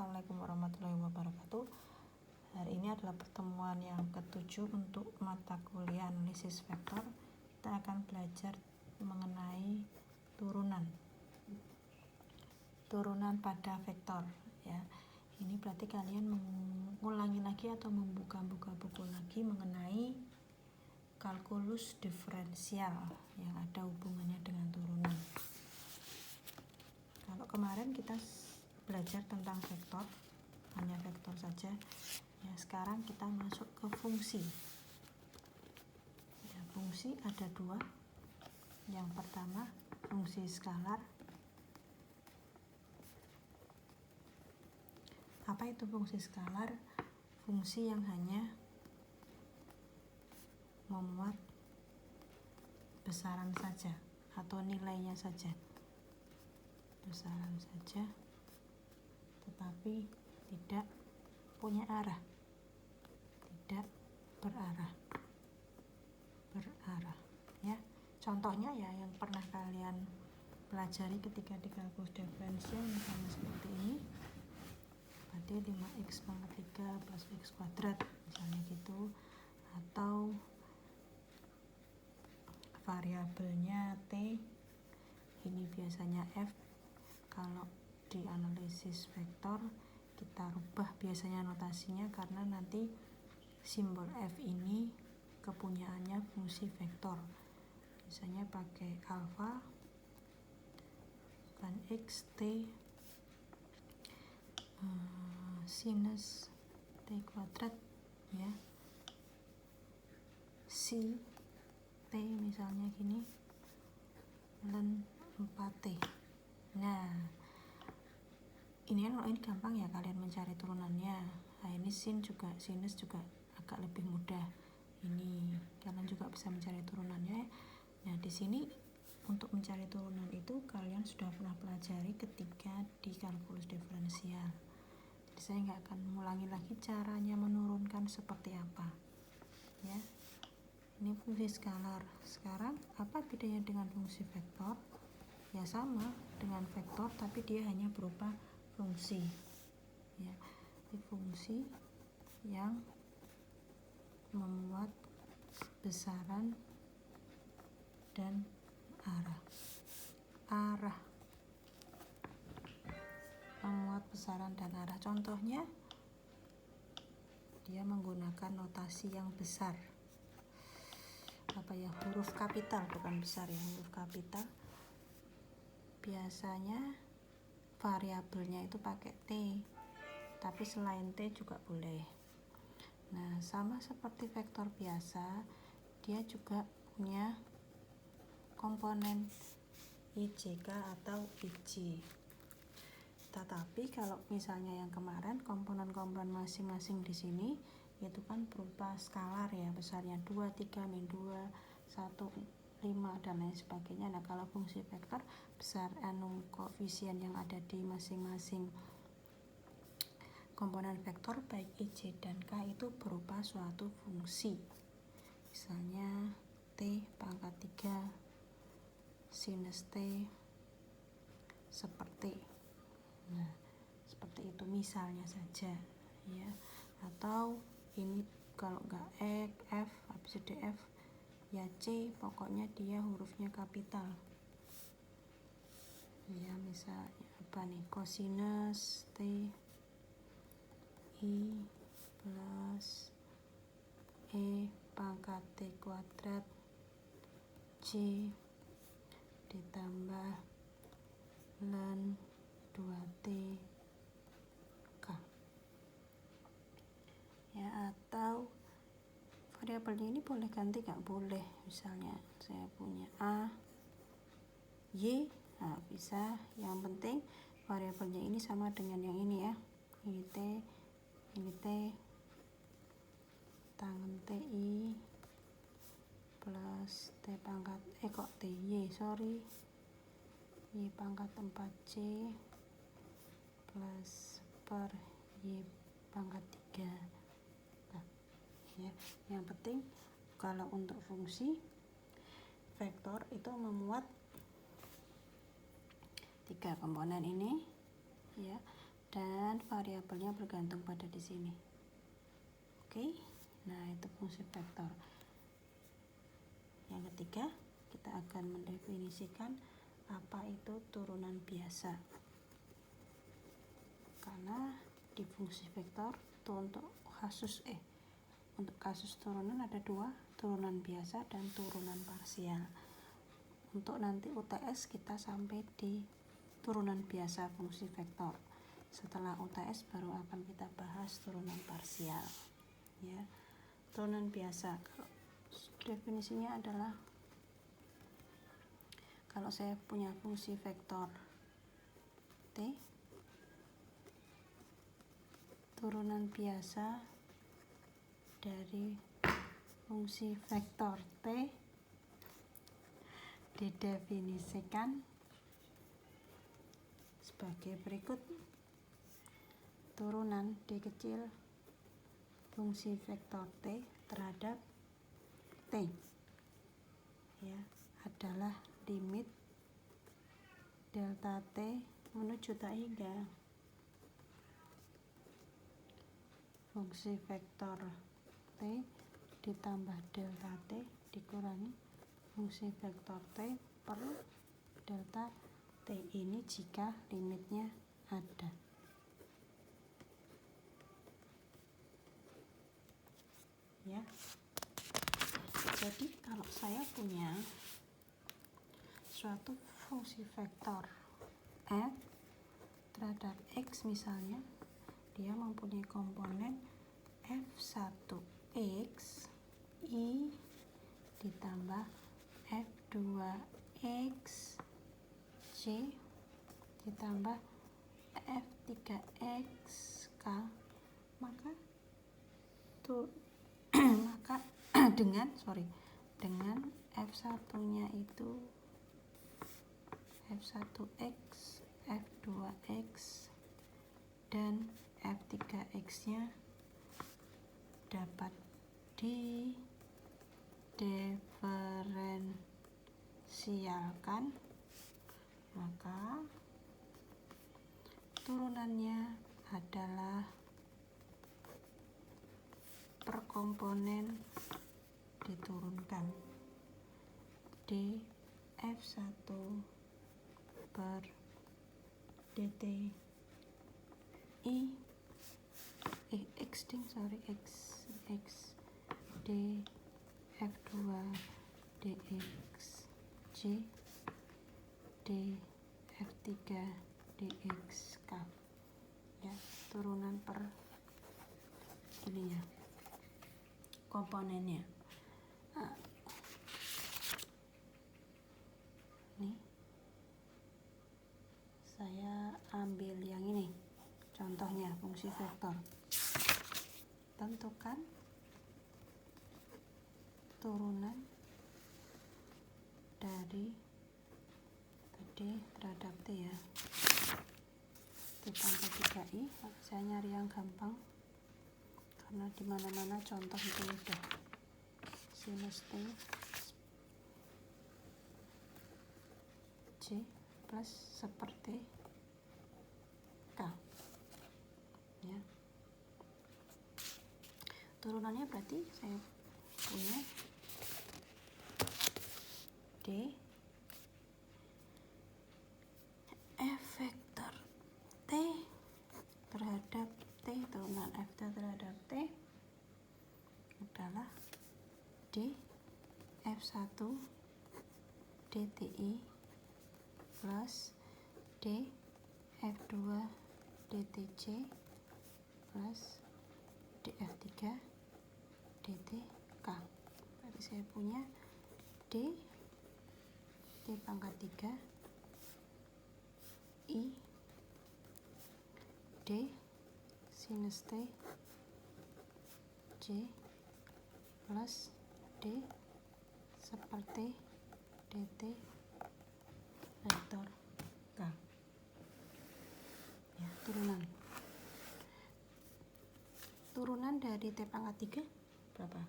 Assalamualaikum warahmatullahi wabarakatuh. Hari ini adalah pertemuan yang ke-7 untuk mata kuliah analisis vektor. Kita akan belajar mengenai turunan pada vektor ya. Ini berarti kalian mengulangi lagi atau membuka-buka buku lagi mengenai kalkulus diferensial yang ada hubungannya dengan turunan. Kalau kemarin kita belajar tentang vektor, hanya vektor saja. Ya, sekarang kita masuk ke fungsi. Ya, fungsi ada dua. Yang pertama fungsi skalar. Apa itu fungsi skalar? Fungsi yang hanya memuat besaran saja atau nilainya saja. Besaran saja, tetapi tidak punya arah, tidak berarah ya. Contohnya ya yang pernah kalian pelajari ketika di kalkulus diferensial, misalnya seperti ini, berarti 5x pangkat 3 plus x kuadrat misalnya gitu, atau variabelnya t, ini biasanya f. Kalau di analisis vektor kita rubah biasanya notasinya karena nanti simbol f ini kepunyaannya fungsi vektor. Biasanya pakai alfa kan x t sinus t kuadrat ya, si t misalnya gini ln 4t. Nah, ini gampang ya kalian mencari turunannya. Nah, ini sinus juga agak lebih mudah. Ini kalian juga bisa mencari turunannya. Nah, di sini untuk mencari turunan itu kalian sudah pernah pelajari ketika di kalkulus diferensial. Jadi saya nggak akan mengulangi lagi caranya menurunkan seperti apa. Ya, ini fungsi skalar. Sekarang apa bedanya dengan fungsi vektor? Ya sama dengan vektor, tapi dia hanya berupa fungsi ya. Ini fungsi yang memuat besaran dan arah memuat besaran dan arah. Contohnya dia menggunakan notasi yang besar, huruf kapital, bukan besar ya, huruf kapital. Biasanya variabelnya itu pakai T, tapi selain T juga boleh. Nah, sama seperti vektor biasa, dia juga punya komponen IJK atau IJ. Tetapi kalau misalnya yang kemarin komponen-komponen masing-masing di sini itu kan berupa skalar ya, besarnya 2, 3, min 2, 1, 5 dan lain sebagainya. Nah, kalau fungsi vektor besar koefisien yang ada di masing-masing komponen vektor baik IJ dan K itu berupa suatu fungsi. Misalnya T pangkat 3 sinus T seperti. Nah, seperti itu misalnya saja ya. Atau ini kalau enggak F habis itu F ya C, pokoknya dia hurufnya kapital ya. Misalnya apa nih, kosinus T I plus E pangkat T kuadrat C ditambah ln 2T K ya. Atau variabelnya ini boleh ganti nggak? Boleh. Misalnya saya punya A Y, nah bisa. Yang penting variabelnya ini sama dengan yang ini ya. Ini T tangen TI plus T pangkat Y pangkat 4C plus per Y pangkat 3. Nah, ya, yang penting kalau untuk fungsi vektor itu memuat 3 komponen ini ya, dan variabelnya bergantung pada di sini. Oke, nah itu fungsi vektor. Yang ketiga, kita akan mendefinisikan apa itu turunan biasa. Karena di fungsi vektor itu untuk kasus turunan ada dua, turunan biasa dan turunan parsial. Untuk nanti UTS kita sampai di turunan biasa fungsi vektor. Setelah UTS baru akan kita bahas turunan parsial. Ya, turunan biasa. Definisinya adalah kalau saya punya fungsi vektor T, turunan biasa dari fungsi vektor T didefinisikan sebagai berikut. Turunan D kecil fungsi vektor T terhadap T ya adalah limit delta T menuju tak hingga fungsi vektor T ditambah delta T dikurangi fungsi vektor T per delta T ini jika limitnya ada. Ya. Jadi kalau saya punya suatu fungsi vektor f terhadap x misalnya, dia mempunyai komponen f1x i ditambah f2x c ditambah f3x k, maka dengan f1-nya itu f1x, f2x dan f3x-nya dapat didiferensialkan, maka turunannya adalah per komponen diturunkan d f1 per dt x d f2 dx c d f3 dx k ya, turunan per ininya komponennya. Nah, nih saya ambil yang ini contohnya fungsi vektor. Tentukan turunan dari D terhadap T ya, T pangkat 3i. Saya nyari yang gampang karena dimana-mana contoh itu udah. Sinus T C plus seperti K ya. Turunannya berarti saya punya D F vektor T terhadap T, turunan F terhadap T adalah D F1 DTI plus D F2 DTC plus DF3 DTK. Berarti saya punya D T pangkat 3 I D sinus T C plus D seperti DT vektor K ya. Turunan dari T pangkat 3 berapa?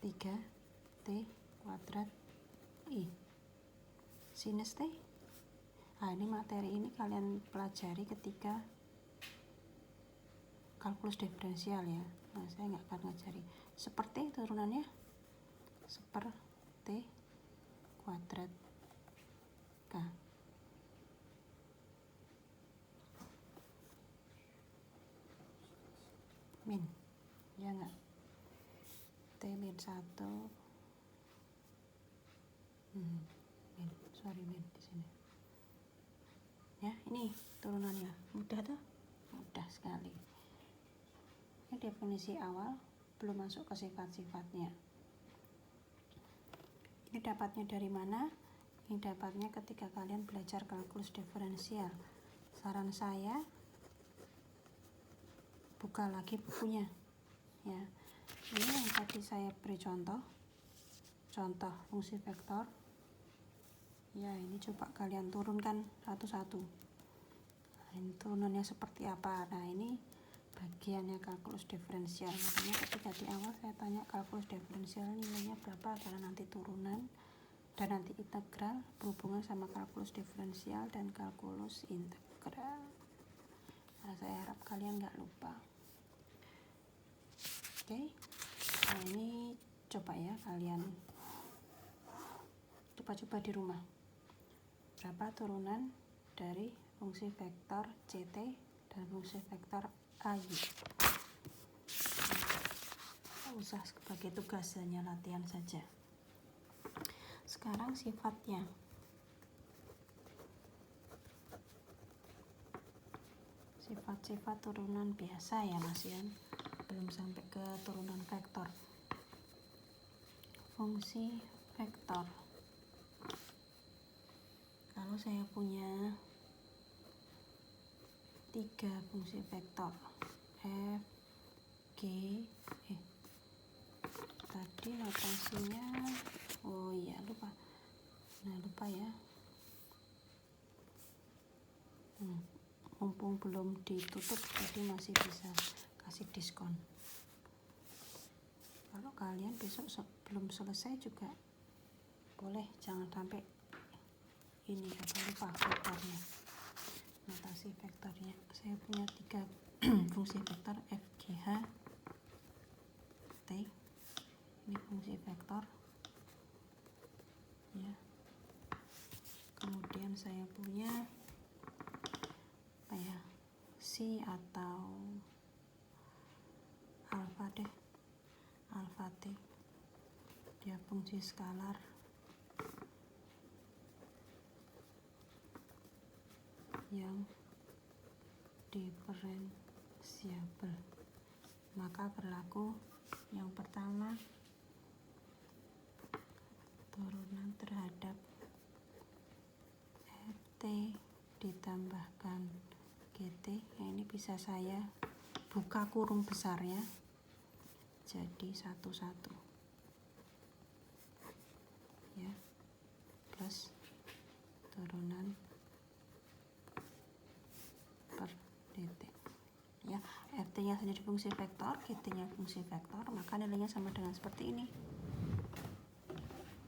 3 T kuadrat I sinus T Nah, ini materi ini kalian pelajari ketika kalkulus diferensial ya. Nah, saya nggak akan ngajari. Seperti turunannya seperti kuadrat K. Min, ya nggak? T min 1 min, min di sini. Ya, ini turunannya. Mudah tuh? Mudah sekali. Ini definisi awal, belum masuk ke sifat-sifatnya. Ini dapatnya dari mana? Ini dapatnya ketika kalian belajar kalkulus diferensial. Saran saya, buka lagi bukunya ya. Ini yang tadi saya beri contoh fungsi vektor ya. Ini coba kalian turunkan satu-satu. Nah, ini turunannya seperti apa. Nah, ini bagiannya kalkulus diferensial. Makanya ketika di awal saya tanya kalkulus diferensial nilainya berapa, karena nanti turunan dan nanti integral berhubungan sama kalkulus diferensial dan kalkulus integral. Nah, saya harap kalian nggak lupa. Oke. Nah, ini coba ya kalian coba di rumah. Berapa turunan dari fungsi vektor CT dan fungsi vektor AY? Nah, usah sebagai tugas, hanya latihan saja. Sekarang sifatnya. Sifat-sifat turunan biasa ya Mas ya. Belum sampai ke turunan vektor. Fungsi vektor. Kalau saya punya 3 fungsi vektor F, G, tadi notasinya, oh iya lupa. Nah, lupa ya. Mumpung belum ditutup, jadi masih bisa kasih diskon. Kalau kalian besok belum selesai juga boleh, jangan sampai ini lupa vektornya, notasi vektornya. Saya punya 3 fungsi vektor F, G, H, T. Ini fungsi vektor ya. Kemudian saya punya apa ya, C atau alfa deh, alfa T, dia fungsi skalar yang diferensiabel. Maka berlaku yang pertama, turunan terhadap RT ditambahkan GT. Nah, ini bisa saya buka kurung besarnya jadi 1 ya, plus turunan per dt ya. RT nya saja di fungsi vektor, GT nya fungsi vektor, maka nilainya sama dengan seperti ini.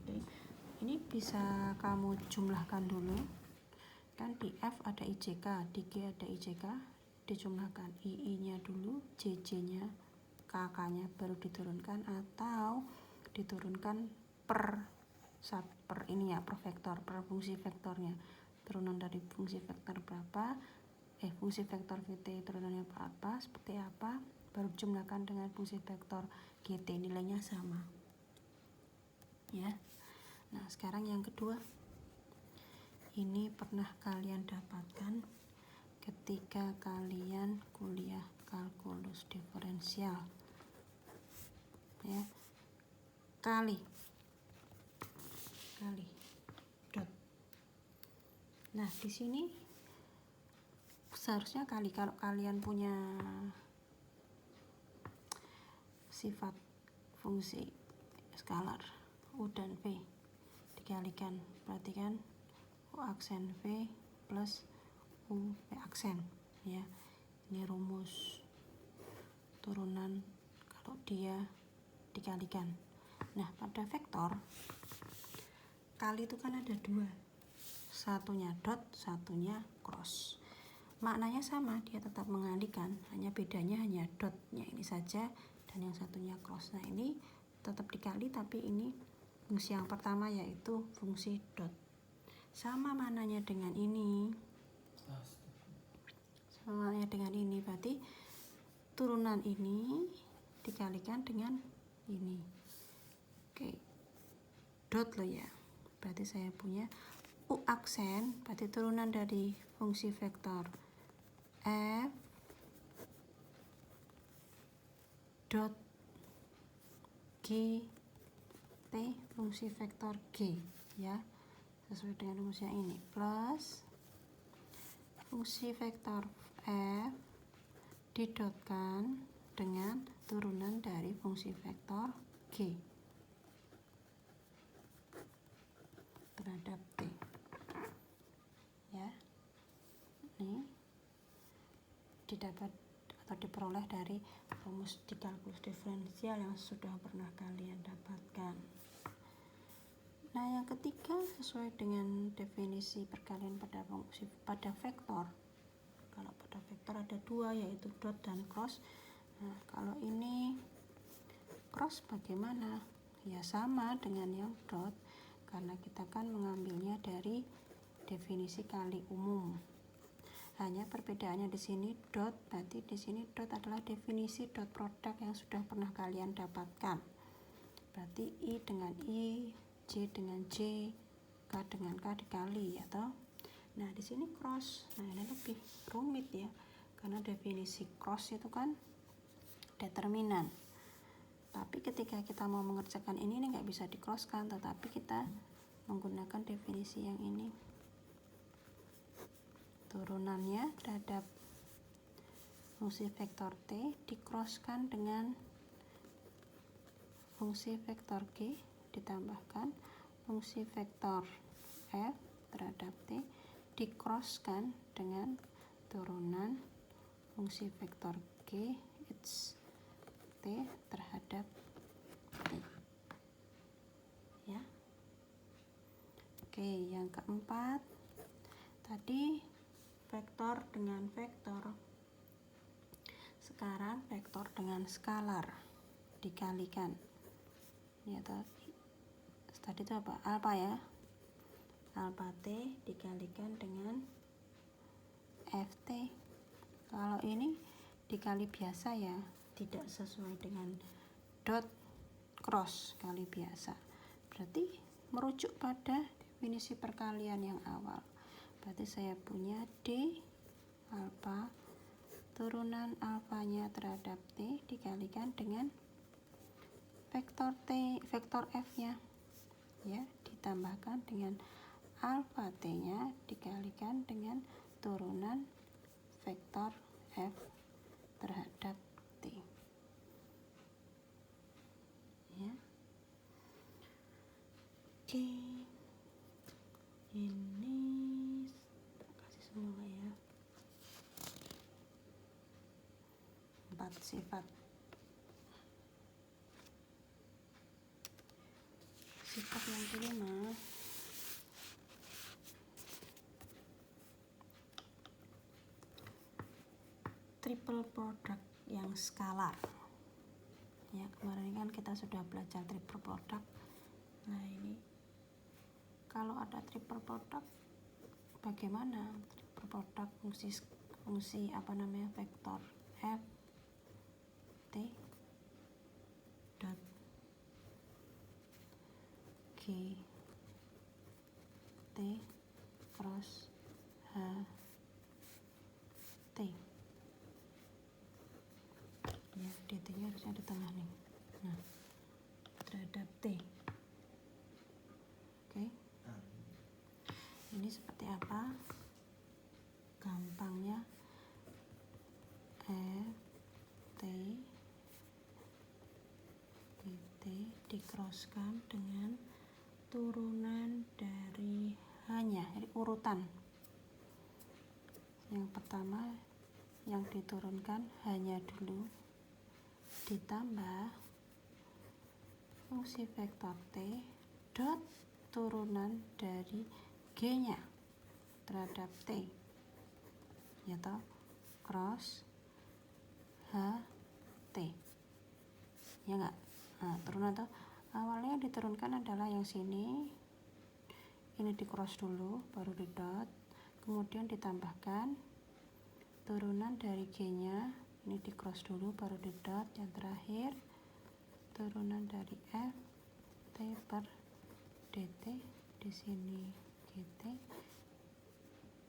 Jadi, ini bisa kamu jumlahkan dulu kan. Di F ada IJK, di G ada IJK, dijumlahkan II nya dulu, JJ nya, KK nya baru diturunkan, atau diturunkan per ini ya, per vektor, per fungsi vektornya. Turunan dari fungsi vektor berapa, fungsi vektor VT turunannya apa, seperti apa, baru jumlahkan dengan fungsi vektor GT, nilainya sama ya. Nah, sekarang yang kedua, ini pernah kalian dapatkan ketika kalian kuliah kalkulus diferensial ya. Kali dot. Nah, di sini seharusnya kali. Kalau kalian punya sifat fungsi skalar U dan V dikalikan, berarti kan U aksen V plus U V aksen ya. Ini rumus turunan kalau dia dikalikan. Nah, pada vektor kali itu kan ada 2, satunya dot, satunya cross. Maknanya sama, dia tetap mengalihkan, hanya bedanya hanya dotnya ini saja dan yang satunya cross. Nah ini tetap dikali, tapi ini fungsi yang pertama yaitu fungsi dot. Sama maknanya dengan ini. Sama maknanya dengan ini, berarti turunan ini dikalikan dengan ini. Oke, dot loh ya. Berarti saya punya U aksen, berarti turunan dari fungsi vektor F dot G T fungsi vektor G ya, sesuai dengan rumus yang ini, plus fungsi vektor F didotkan dengan turunan dari fungsi vektor G terhadap T ya. Ini didapat atau diperoleh dari rumus di kalkulus diferensial yang sudah pernah kalian dapatkan. Nah, yang ketiga sesuai dengan definisi perkalian pada vektor. Kalau pada vektor ada dua, yaitu dot dan cross. Nah, kalau ini cross bagaimana? Ya sama dengan yang dot, karena kita kan mengambilnya dari definisi kali umum. Hanya perbedaannya di sini dot, berarti di sini dot adalah definisi dot produk yang sudah pernah kalian dapatkan. Berarti I dengan I, J dengan J, K dengan K dikali ya toh. Nah, di sini cross. Nah, ini lebih rumit ya. Karena definisi cross itu kan determinan. Tapi ketika kita mau mengerjakan ini nggak bisa di-crosskan, tetapi kita menggunakan definisi yang ini. Turunannya terhadap fungsi vektor T di-crosskan dengan fungsi vektor G, ditambahkan fungsi vektor F terhadap T di-crosskan dengan turunan fungsi vektor G T terhadap T ya. Oke, yang keempat tadi vektor dengan vektor, sekarang vektor dengan skalar dikalikan ya toh. Tadi itu apa? Alfa ya, alfa T dikalikan dengan FT. Kalau ini dikali biasa ya, tidak sesuai dengan dot cross, kali biasa, berarti merujuk pada definisi perkalian yang awal. Berarti saya punya D alfa turunan alfanya terhadap T dikalikan dengan vektor T, vektor F nya ya, ditambahkan dengan alfa T nya dikalikan dengan turunan vektor F terhadap T ya. Oke, ini kasih semua ya, 4 sifat. Sifat yang kelima, triple product yang skalar ya. Kemarin kan kita sudah belajar triple product. Nah, ini kalau ada triple product bagaimana? Triple product fungsi vektor F T dot G T cross H T ya, DT nya harusnya di tengah nih. Nah, terhadap T. Oke, ini seperti apa? Gampangnya F T DT di-crosskan dengan turunan dari hanya, jadi urutan. Yang pertama yang diturunkan hanya dulu, ditambah fungsi vektor T dot turunan dari G nya terhadap T, ya toh, cross H T, ya enggak? Nah, turunan tuh awalnya diturunkan adalah yang sini, ini di cross dulu baru di dot, kemudian ditambahkan turunan dari G nya, ini di cross dulu baru di dot, yang terakhir turunan dari F T per dt, di sini GT,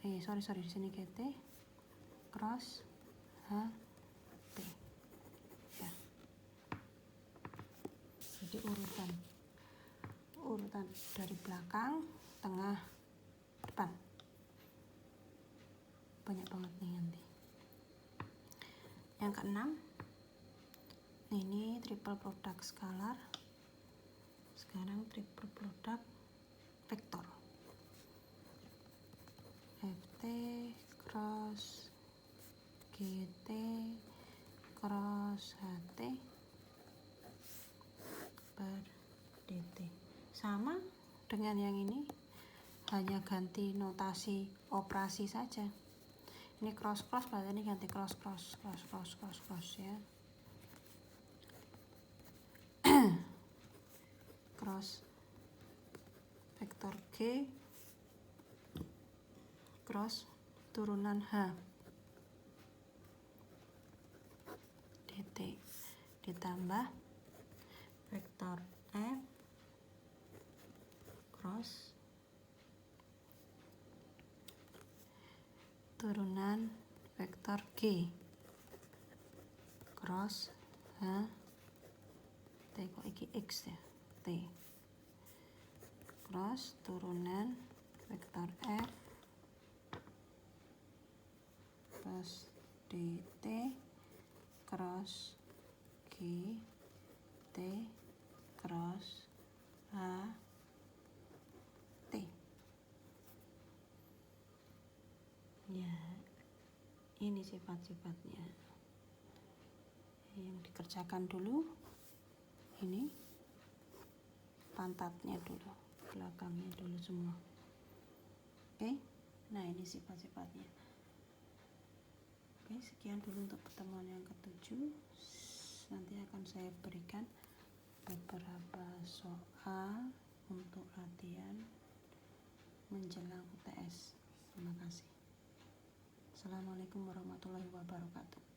di sini GT cross H T, ya. Jadi urutan dari belakang, tengah, depan, banyak banget nih nanti. Yang keenam, ini triple product scalar. Sekarang triple product vektor, ft cross gt cross ht per dt. Sama dengan yang ini, hanya ganti notasi operasi saja. Ini cross berarti ini ganti cross ya. Cross vektor G cross turunan H dt ditambah vektor F cross turunan vektor G cross H T, kok iki X ya, T cross turunan vektor F plus dt cross G T cross H T, ya. Ini sifat-sifatnya yang dikerjakan dulu. Ini pantatnya dulu, belakangnya dulu semua. Oke, nah ini sifat-sifatnya. Oke, sekian dulu untuk pertemuan yang ke-7. Nanti akan saya berikan beberapa soal untuk latihan menjelang UTS. Terima kasih. Assalamualaikum warahmatullahi wabarakatuh.